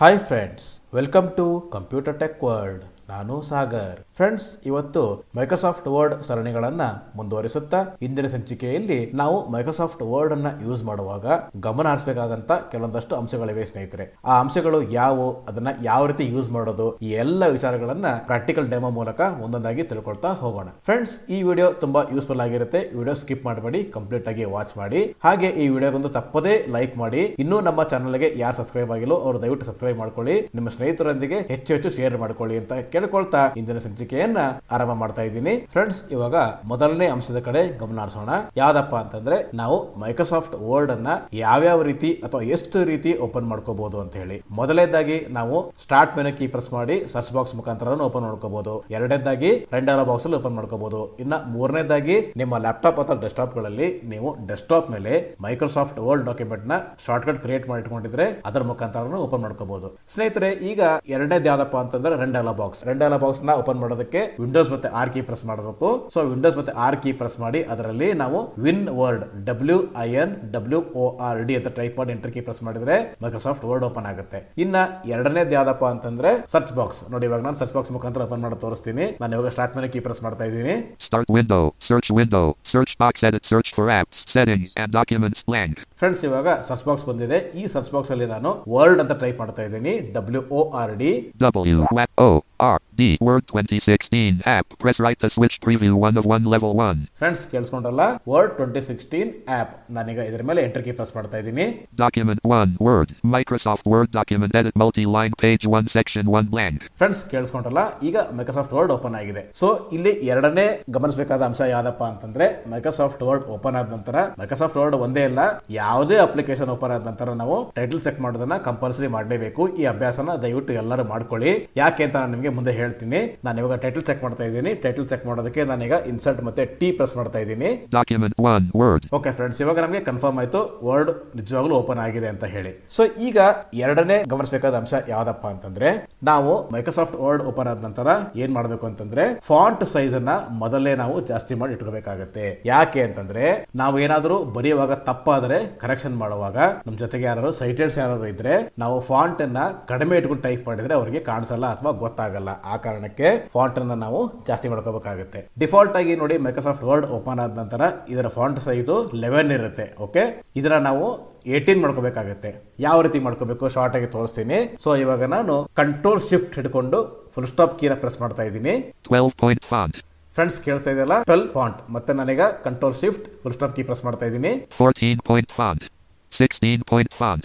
Hi friends, welcome to computer tech world. ನಾನು Sagar. Friends, ಇವತ್ತು Microsoft Word ಸರಣಿಗಳನ್ನ ಮುಂದುವರಿಸುತ್ತಾ ಇಂದಿನ ಸಂಚಿಕೆಯಲ್ಲಿ ನಾವು ಮೈಕ್ರೋಸಾಫ್ಟ್ ವರ್ಡ್ ಅನ್ನ ಯೂಸ್ ಮಾಡುವಾಗ ಗಮನ ಹರಿಸಬೇಕಾದಂತ ಕೆಲವೊಂದಷ್ಟು ಅಂಶಗಳಿವೆ ಸ್ನೇಹಿತರೆ. ಆ ಅಂಶಗಳು ಯಾವುವು, ಅದನ್ನ ಯಾವ ರೀತಿ ಯೂಸ್ ಮಾಡೋದು, ಈ ಎಲ್ಲ ವಿಚಾರಗಳನ್ನ ಪ್ರಾಕ್ಟಿಕಲ್ ಡೆಮೋ ಮೂಲಕ ಒಂದೊಂದಾಗಿ ತಿಳ್ಕೊಳ್ತಾ ಹೋಗೋಣ. ಫ್ರೆಂಡ್ಸ್, ಈ ವಿಡಿಯೋ ತುಂಬಾ ಯೂಸ್ಫುಲ್ ಆಗಿರುತ್ತೆ. ವಿಡಿಯೋ ಸ್ಕಿಪ್ ಮಾಡಬೇಡಿ, ಕಂಪ್ಲೀಟ್ ಆಗಿ ವಾಚ್ ಮಾಡಿ. ಹಾಗೆ ಈ ವಿಡಿಯೋಗೊಂದು ತಪ್ಪದೇ ಲೈಕ್ ಮಾಡಿ. ಇನ್ನೂ ನಮ್ಮ ಚಾನಲ್ಗೆ ಯಾರು ಸಬ್ಸ್ಕ್ರೈಬ್ ಆಗಿಲ್ಲೋ ಅವರು ದಯವಿಟ್ಟು ಸಬ್ಸ್ಕ್ರೈಬ್ ಮಾಡ್ಕೊಳ್ಳಿ. ನಿಮ್ಮ ಸ್ನೇಹಿತರೊಂದಿಗೆ ಹೆಚ್ಚು ಶೇರ್ ಮಾಡ್ಕೊಳ್ಳಿ ಅಂತ ಕೇಳ್ಕೊಳ್ತಾ ಇಂದಿನ ಸಂಚಿಕೆಯನ್ನ ಆರಂಭ ಮಾಡ್ತಾ ಇದ್ದೀನಿ. ಫ್ರೆಂಡ್ಸ್, ಇವಾಗ ಮೊದಲನೇ ಅಂಶದ ಕಡೆ ಗಮನ ಹರಿಸೋಣ. ಯಾವ್ದಪ್ಪ ಅಂತಂದ್ರೆ, ನಾವು ಮೈಕ್ರೋಸಾಫ್ಟ್ ವರ್ಡ್ ಅನ್ನ ಯಾವ್ಯಾವ ರೀತಿ ಅಥವಾ ಎಷ್ಟು ರೀತಿ ಓಪನ್ ಮಾಡ್ಕೋಬಹುದು ಅಂತ ಹೇಳಿ. ಮೊದಲನೇದಾಗಿ ನಾವು ಸ್ಟಾರ್ಟ್ ಮೆನು ಕೀ ಪ್ರೆಸ್ ಮಾಡಿ ಸರ್ಚ್ ಬಾಕ್ಸ್ ಮುಖಾಂತರ ಓಪನ್ ಮಾಡ್ಕೋಬಹುದು. ಎರಡನೇದಾಗಿ ರೆಂಡರ್ ಬಾಕ್ಸ್ ಅಲ್ಲಿ ಓಪನ್ ಮಾಡ್ಕೋಬಹುದು. ಇನ್ನ ಮೂರನೇದಾಗಿ ನಿಮ್ಮ ಲ್ಯಾಪ್ಟಾಪ್ ಅಥವಾ ಡೆಸ್ಕ್ಟಾಪ್ ಗಳಲ್ಲಿ ನೀವು ಡೆಸ್ಕ್ಟಾಪ್ ಮೇಲೆ ಮೈಕ್ರೋಸಾಫ್ಟ್ ವರ್ಡ್ ಡಾಕ್ಯುಮೆಂಟ್ ನ ಶಾರ್ಟ್ ಕಟ್ ಕ್ರಿಯೇಟ್ ಮಾಡಿ ಇಟ್ಕೊಂಡಿದ್ರೆ ಅದರ ಮುಖಾಂತರ ಓಪನ್ ಮಾಡ್ಕೋಬಹುದು. ಸ್ನೇಹಿತರೆ, ಈಗ ಎರಡನೇದು ಯಾವ್ದಪ್ಪ ಅಂತಂದ್ರೆ ರೆಂಡರ್ ಬಾಕ್ಸ್ ನ ಓಪನ್ ಮಾಡೋದಕ್ಕೆ ವಿಂಡೋಸ್ ಮತ್ತೆ ಆರ್ ಕೀ ಪ್ರೆಸ್ ಮಾಡಬೇಕು. ಸೊ ವಿಂಡೋಸ್ ಮತ್ತೆ ಆರ್ ಕೀ ಪ್ರೆಸ್ ಮಾಡಿ ಅದರಲ್ಲಿ ನಾವು ವಿನ್ ವರ್ಡ್ WINWORD ಅಂತ ಟೈಪ್ ಮಾಡಿ ಎಂಟರ್ ಕೀ ಪ್ರೆಸ್ ಮಾಡಿದ್ರೆ ಮೈಕ್ರೋಸಾಫ್ಟ್ ವರ್ಡ್ ಓಪನ್ ಆಗುತ್ತೆ. ಇನ್ನ ಎರಡನೇದು ಯಾವ್ದಪ್ಪ ಅಂತಂದ್ರೆ ಸರ್ಚ್ ಬಾಕ್ಸ್. ನೋಡಿ, ಇವಾಗ ನಾನು ಸರ್ಚ್ ಬಾಕ್ಸ್ ಮುಖಾಂತರ ಓಪನ್ ಮಾಡಿ ತೋರಿಸ್ತೀನಿ. ನಾನು ಇವಾಗ ಸ್ಟಾರ್ಟ್ ಮೆನು ಕೀ ಪ್ರೆಸ್ ಮಾಡ್ತಾ ಇದ್ದೀನಿ. Start window, search box, edit, search for apps, settings and documents blank. Friends, ಇವಾಗ ಸರ್ಚ್ ಬಾಕ್ಸ್ ಬಂದಿದೆ. ಈ ಸರ್ಚ್ ಬಾಕ್ಸ್ ಅಲ್ಲಿ ನಾನು ವರ್ಡ್ ಅಂತ ಟೈಪ್ ಮಾಡ್ತಾ ಇದ್ದೀನಿ. WORD Word 2016 app. Press right to switch preview 1 of 1 level 1. Friends, ಕೇಳಿಸ್ಕೊಂಡ್ರಲ್ಲ, ವರ್ಡ್ 2016 ಆಪ್. ನಾನೀಗ ಇದರ ಮೇಲೆ ಎಂಟರ್ ಕೀ ಪ್ರೆಸ್ ಮಾಡ್ತಾ ಇದ್ದೀನಿ. Document 1 Word Microsoft Word document edit multi-line page 1 section 1 blank. Friends, ಕೇಳಿಸ್ಕೊಂಡ್ರಲ್ಲ, ಈಗ ಮೈಕ್ರೋಸಾಫ್ಟ್ ವರ್ಡ್ ಓಪನ್ ಆಗಿದೆ. ಸೊ ಇಲ್ಲಿ ಎರಡನೇ ಗಮನಿಸಬೇಕಾದ ಅಂಶ ಯಾವ್ದಪ್ಪ ಅಂತಂದ್ರೆ, ಮೈಕ್ರೋಸಾಫ್ಟ್ ವರ್ಡ್ ಓಪನ್ ಆದ ನಂತರ ಮೈಕ್ರೋಸಾಫ್ಟ್ ವರ್ಡ್ ಒಂದೇ ಅಲ್ಲ, ಯಾವುದೇ ಅಪ್ಲಿಕೇಶನ್ ಓಪನ್ ಆದ ನಂತರ ನಾವು ಟೈಟಲ್ ಚೆಕ್ ಮಾಡೋದನ್ನ ಕಂಪಲ್ಸರಿ ಮಾಡಲೇಬೇಕು. ಈ ಅಭ್ಯಾಸನ ದಯವಿಟ್ಟು ಎಲ್ಲರೂ ಮಾಡ್ಕೊಳ್ಳಿ. ಯಾಕೆ ಅಂತ ನಾನು ನಿಮಗೆ ಮುಂದೆ ಹೇಳ್ತೀನಿ. ನಾನು ಇವಾಗ ಟೈಟಲ್ ಚೆಕ್ ಮಾಡ್ತಾ ಇದ್ದೀನಿ. ಟೈಟಲ್ ಚೆಕ್ ಮಾಡೋದಕ್ಕೆ ನಾನೀಗ ಇನ್ಸರ್ಟ್ ಮತ್ತೆ ಟಿ ಪ್ರೆಸ್ ಮಾಡ್ತಾ ಇದ್ದೀನಿ. Document 1 Word. ಓಕೆ ಫ್ರೆಂಡ್ಸ್, ಇವಾಗ ನಮಗೆ ಕನ್ಫರ್ಮ್ ಆಯ್ತು ವರ್ಡ್ ನಿಜವಾಗ್ಲೂ ಓಪನ್ ಆಗಿದೆ ಅಂತ ಹೇಳಿ. ಸೊ ಈಗ ಎರಡನೇ ಗಮನಿಸಬೇಕಾದ ಅಂಶ ಯಾವ್ದಪ್ಪ ಅಂತಂದ್ರೆ, ನಾವು ಮೈಕ್ರೋಸಾಫ್ಟ್ ವರ್ಡ್ ಓಪನ್ ಆದ ನಂತರ ಏನ್ ಮಾಡಬೇಕು ಅಂತಂದ್ರೆ, ಫಾಂಟ್ ಸೈಜ್ ಅನ್ನ ಮೊದಲೇ ನಾವು ಜಾಸ್ತಿ ಮಾಡಿ ಇಟ್ಕೋಬೇಕಾಗತ್ತೆ. ಯಾಕೆ ಅಂತಂದ್ರೆ, ನಾವು ಏನಾದ್ರೂ ಬರೆಯುವಾಗ ತಪ್ಪಾದ್ರೆ ಕರೆಕ್ಷನ್ ಮಾಡುವಾಗ ನಮ್ ಜೊತೆಗೆ ಯಾರು ಸೈಟೆಡ್ಸ್ ಯಾರು ಇದ್ರೆ ನಾವು ಫಾಂಟ್ ಅನ್ನ ಕಡಿಮೆ ಇಟ್ಕೊಂಡು ಟೈಪ್ ಮಾಡಿದ್ರೆ ಅವರಿಗೆ ಕಾಣಿಸಲ್ಲ ಅಥವಾ ಗೊತ್ತಾಗಲ್ಲ. ಆ ಕಾರಣಕ್ಕೆ ಫಾಂಟ್ ಅನ್ನ ನಾವು ಜಾಸ್ತಿ ಮಾಡ್ಕೋಬೇಕಾಗುತ್ತೆ. ಡಿಫಾಲ್ಟ್ ಆಗಿ ನೋಡಿ, ಮೈಕ್ರೋಸಾಫ್ಟ್ ವರ್ಡ್ ಓಪನ್ ಆದ ನಂತರ ಇದರ ಫಾಂಟ್ ಸೈಜ್ 11 ಇರುತ್ತೆ. ಓಕೆ, ಇದರ ನಾವು 18 ಮಾಡ್ಕೋಬೇಕಾಗುತ್ತೆ. ಯಾವ ರೀತಿ ಮಾಡ್ಕೋಬೇಕು ಶಾರ್ಟ್ ಆಗಿ ತೋರಿಸ್ತೀನಿ. ಸೊ ಇವಾಗ ನಾನು ಕಂಟ್ರೋಲ್ ಶಿಫ್ಟ್ ಹಿಡ್ಕೊಂಡು ಫುಲ್ ಸ್ಟಾಪ್ ಕೀನ ಪ್ರೆಸ್ ಮಾಡ್ತಾ ಇದ್ದೀನಿ. 12 point font. ಫ್ರೆಂಡ್ಸ್, ಕೇಳ್ತಾ ಇದೆಯಲ್ಲ, 12 ಫಾಂಟ್. ಮತ್ತೆ ನಾನೀಗ control shift full stop key press ಮಾಡ್ತಾ ಇದ್ದೀನಿ. 14 point font, 16 point font,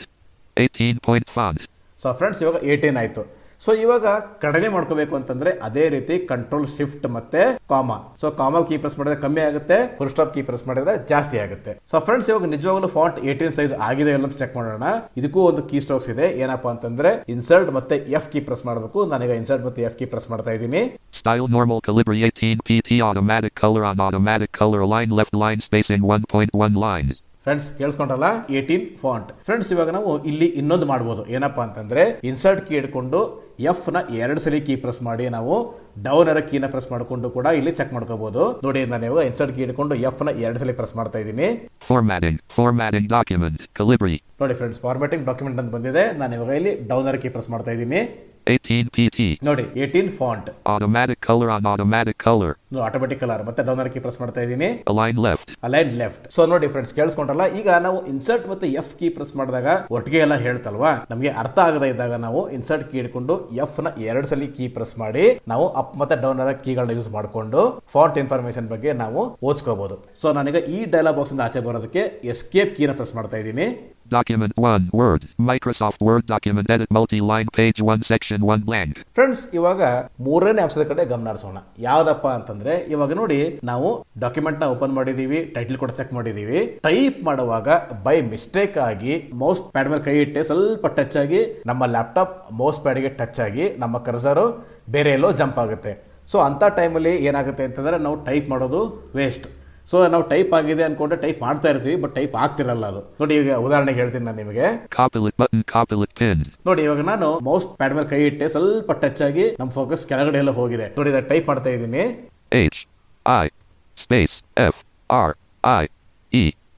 18 point font. So friends, ಇವಾಗ 18 ಆಯ್ತು. ಸೊ ಇವಾಗ ಕಡಿಮೆ ಮಾಡ್ಕೋಬೇಕು ಅಂತಂದ್ರೆ ಅದೇ ರೀತಿ ಕಂಟ್ರೋಲ್ ಶಿಫ್ಟ್ ಮತ್ತೆ comma. So comma key press ಮಾಡಿದ್ರೆ ಕಮ್ಮಿ ಆಗುತ್ತೆ, ಫುಲ್ ಸ್ಟಾಪ್ ಕೀ ಪ್ರೆಸ್ ಮಾಡಿದ್ರೆ ಜಾಸ್ತಿ ಆಗುತ್ತೆ. ಸೊ ಫ್ರೆಂಡ್ಸ್, ಇವಾಗ ನಿಜವಾಗ್ಲೂ ಫಾಂಟ್ 18 ಸೈಜ್ ಆಗಿದೆ ಇಲ್ಲ ಅಂತ ಚೆಕ್ ಮಾಡೋಣ. ಇದಕ್ಕೂ ಒಂದು ಕೀ ಸ್ಟ್ರೋಕ್ಸ್ ಇದೆ. ಏನಪ್ಪಾ ಅಂತಂದ್ರೆ, ಇನ್ಸರ್ಟ್ ಮತ್ತೆ ಎಫ್ ಕೀ ಪ್ರೆಸ್ ಮಾಡಬೇಕು. ನಾನೀಗ ಇನ್ಸರ್ಟ್ ಮತ್ತೆ ಎಫ್ ಕೀ ಪ್ರೆಸ್ ಮಾಡ್ತಾ ಇದ್ದೀನಿ. Style normal calibri 18 pt automatic color on automatic color align left line spacing 1.1 lines. Friends, ಕೇಳಿಸ್ಕೊಂಡ್ರಲ್ಲ, 18 ಫಾಂಟ್. ಫ್ರೆಂಡ್ಸ್, ಇವಾಗ ನಾವು ಇಲ್ಲಿ ಇನ್ನೊಂದು ಮಾಡಬಹುದು. ಏನಪ್ಪಾ ಅಂತಂದ್ರೆ, ಇನ್ಸರ್ಟ್ ಕೀ ಹಿಡ್ಕೊಂಡು ಎಫ್ ನ 2 ಸಲ ಕೀ ಪ್ರೆಸ್ ಮಾಡಿ ನಾವು ಡೌನ್ ಅರ ಕೀನ ಪ್ರೆಸ್ ಮಾಡಿಕೊಂಡು ಕೂಡ ಇಲ್ಲಿ ಚೆಕ್ ಮಾಡ್ಕೋಬಹುದು. ನೋಡಿ, ನಾನು ಇವಾಗ ಇನ್ಸರ್ಟ್ ಕೀ ಹಿಡ್ಕೊಂಡು ಎಫ್ ನ 2 ಸಲ ಪ್ರೆಸ್ ಮಾಡ್ತಾ ಇದ್ದೀನಿ. Formatting document calibri. ನೋಡಿ ಫ್ರೆಂಡ್ಸ್, ಫಾರ್ಮ್ಯಾಟಿಂಗ್ ಡಾಕ್ಯುಮೆಂಟ್ ಅಂತ ಬಂದಿದೆ. ನಾನು ಇವಾಗ ಇಲ್ಲಿ ಡೌನ್ ಅರ ಕೀ ಪ್ರೆಸ್ ಮಾಡ್ತಾ ಇದ್ದೀನಿ. 18 pt. ನೋಡಿ, 18 font. Automatic color on automatic color. Automatic colour. ಮತ್ತೆ ಡೌನ್ ಅರ ಕೀ ಪ್ರೆಸ್ ಮಾಡ್ತಾ ಇದ್ದೀನಿ. Align left. ಸೊ ನೋಡಿ ಫ್ರೆಂಡ್ಸ್, ಕೇಳಿಸ್ಕೊಂಡ್ರಲ್ಲ, ಈಗ ನಾವು ಇನ್ಸರ್ಟ್ ಮತ್ತೆ ಎಫ್ ಕೀ ಪ್ರೆಸ್ ಮಾಡಿದಾಗ ಒಟ್ಟಿಗೆ ಎಲ್ಲ ಹೇಳ್ತಲ್ವಾ, ನಮಗೆ ಅರ್ಥ ಆಗದ ಇದ್ದಾಗ ನಾವು ಇನ್ಸರ್ಟ್ ಕೀ ಹಿಡ್ಕೊಂಡು ಎಫ್ ನ 2 ಸಲ ಕೀ ಪ್ರೆಸ್ ಮಾಡಿ ನಾವು ಅಪ್ ಮತ್ತೆ ಡೌನ್ ಅರ ಕೀಗಳನ್ನ ಯೂಸ್ ಮಾಡಿಕೊಂಡು ಫಾಂಟ್ ಇನ್ಫಾರ್ಮೇಶನ್ ಬಗ್ಗೆ ನಾವು ಓದ್ಕೋಬಹುದು. ಸೊ ನಾನೀಗ ಈ ಡೈಲಾಗ್ ಬಾಕ್ಸ್ ಇಂದ ಆಚೆ ಬರೋದಕ್ಕೆ ಎಸ್ಕೇಪ್ ಕೀನ ಪ್ರೆಸ್ ಮಾಡ್ತಾ ಇದ್ದೀನಿ. Document 1 Word Microsoft Word document edit multi-line page 1 section 1 blank. Friends, ಇವಾಗ ಮೂರನೇ ಅಂಶದ ಕಡೆ ಗಮನ ಹರಿಸೋಣ. ಯಾವ್ದಪ್ಪ ಅಂತಂದ್ರೆ, ಇವಾಗ ನೋಡಿ, ನಾವು ಡಾಕ್ಯುಮೆಂಟ್ ನ ಓಪನ್ ಮಾಡಿದೀವಿ, ಟೈಟಲ್ ಕೂಡ ಚೆಕ್ ಮಾಡಿದೀವಿ. ಟೈಪ್ ಮಾಡುವಾಗ ಬೈ ಮಿಸ್ಟೇಕ್ ಆಗಿ ಮೌಸ್ ಪ್ಯಾಡ್ ಮೇಲೆ ಕೈ ಇಟ್ಟೆ ಸ್ವಲ್ಪ ಟಚ್ ಆಗಿ ನಮ್ಮ ಲ್ಯಾಪ್ಟಾಪ್ ಮೌಸ್ ಪ್ಯಾಡ್ ಗೆ ಟಚ್ ಆಗಿ ನಮ್ಮ ಕರ್ಸರ್ ಬೇರೆ ಎಲ್ಲೋ ಜಂಪ್ ಆಗುತ್ತೆ. ಸೊ ಅಂತ ಟೈಮಲ್ಲಿ ಏನಾಗುತ್ತೆ ಅಂತಂದ್ರೆ, ನಾವು ಟೈಪ್ ಮಾಡೋದು ವೇಸ್ಟ್. ಸೊ ನಾವು ಟೈಪ್ ಆಗಿದೆ ಅನ್ಕೊಂಡ್ರೆ ಟೈಪ್ ಮಾಡ್ತಾ ಇರ್ತೀವಿ, ಬಟ್ ಟೈಪ್ ಆಗ್ತಿರಲ್ಲ ಅದು. ನೋಡಿ, ಈಗ ಉದಾಹರಣೆಗೆ ಹೇಳ್ತೀನಿ ನಾನು ನಿಮಗೆ. ನೋಡಿ, ಇವಾಗ ನಾನು ಮೌಸ್ ಪ್ಯಾಡ್ ಮೇಲೆ ಕೈ ಇಟ್ಟೆ, ಸ್ವಲ್ಪ ಟಚ್ ಆಗಿ ನಮ್ಮ ಫೋಕಸ್ ಕೆಳಗಡೆ ಎಲ್ಲ ಹೋಗಿದೆ. ನೋಡಿ, ಟೈಪ್ ಮಾಡ್ತಾ ಇದ್ದೀನಿ. HISPACE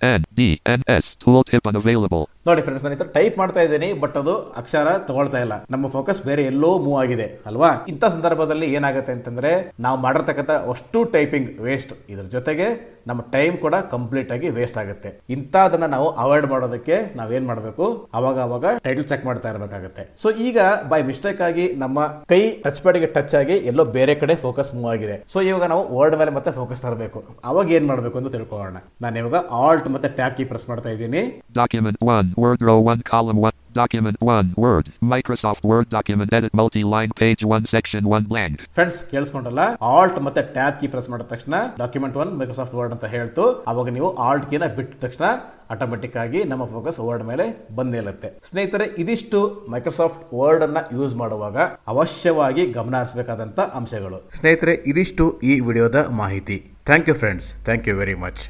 FRIENDS tooltip unavailable. ನೋಡಿ ಫ್ರೆಂಡ್ಸ್, ನಾನು ಟೈಪ್ ಮಾಡ್ತಾ ಇದ್ದೀನಿ, ಬಟ್ ಅದು ಅಕ್ಷರ ತಗೊಳ್ತಾ ಇಲ್ಲ. ನಮ್ಮ ಫೋಕಸ್ ಬೇರೆ ಎಲ್ಲೋ ಮೂವ್ ಆಗಿದೆ ಅಲ್ವಾ. ಇಂಥ ಸಂದರ್ಭದಲ್ಲಿ ಏನಾಗುತ್ತೆ ಅಂತಂದ್ರೆ ನಾವು ಮಾಡಿರ್ತಕ್ಕಂಥ ಅಷ್ಟು ಟೈಪಿಂಗ್ ವೇಸ್ಟ್, ಇದ್ರ ಜೊತೆಗೆ ನಮ್ಮ ಟೈಮ್ ಕೂಡ ಕಂಪ್ಲೀಟ್ ಆಗಿ ವೇಸ್ಟ್ ಆಗುತ್ತೆ. ಇಂಥದನ್ನ ನಾವು ಅವಾಯ್ಡ್ ಮಾಡೋದಕ್ಕೆ ನಾವೇನ್ ಮಾಡಬೇಕು, ಅವಾಗ ಟೈಟಲ್ ಚೆಕ್ ಮಾಡ್ತಾ ಇರಬೇಕಾಗುತ್ತೆ. ಸೊ ಈಗ ಬೈ ಮಿಸ್ಟೇಕ್ ಆಗಿ ನಮ್ಮ ಕೈ ಟಚ್ ಪ್ಯಾಡ್ ಗೆ ಟಚ್ ಆಗಿ ಎಲ್ಲೋ ಬೇರೆ ಕಡೆ ಫೋಕಸ್ ಮೂವ್ ಆಗಿದೆ. ಸೊ ಇವಾಗ ನಾವು ವರ್ಡ್ ಮೇಲೆ ಮತ್ತೆ ಫೋಕಸ್ ತರಬೇಕು. ಅವಾಗ ಏನ್ ಮಾಡಬೇಕು ಅಂತ ತಿಳ್ಕೊಳ್ಳೋಣ. ನಾನು ಇವಾಗ ಆಲ್ಟ್ ಮತ್ತೆ ಟ್ಯಾಬ್ ಕೀ ಪ್ರೆಸ್ ಮಾಡ್ತಾ ಇದ್ದೀನಿ. Document 1, Word row 1, column 1. Document 1, Word, Microsoft Word document edit multi-line page 1 section 1 blank. Friends ಕೇಳಿಸ್ಕೊಂಡಲ್ಲ, halt ಮತ್ತೆ ಟ್ಯಾಬ್ ಕೀ ಪ್ರೆಸ್ ಮಾಡಿದ ತಕ್ಷಣ ಡಾಕ್ಯುಮೆಂಟ್ 1 ಮೈಕ್ರೋಸಾಫ್ಟ್ ವರ್ಡ್ ಅಂತ ಹೇಳ್ತು. ಅವಾಗ ನೀವು ಆಲ್ಟ್ ಕೀನ ಬಿಟ್ಟ ತಕ್ಷಣ ಆಟೋಮೆಟಿಕ್ ಆಗಿ ನಮ್ಮ ಫೋಕಸ್ ವರ್ಡ್ ಮೇಲೆ ಬಂದಿರುತ್ತೆ. ಸ್ನೇಹಿತರೆ, ಇದಿಷ್ಟು ಮೈಕ್ರೋಸಾಫ್ಟ್ ವರ್ಡ್ ಅನ್ನ ಯೂಸ್ ಮಾಡುವಾಗ ಅವಶ್ಯವಾಗಿ ಗಮನ ಹರಿಸಬೇಕಾದಂತ ಅಂಶಗಳು. ಸ್ನೇಹಿತರೆ, ಇದಿಷ್ಟು ಈ ವಿಡಿಯೋದ ಮಾಹಿತಿ. Thank you friends, thank you very much.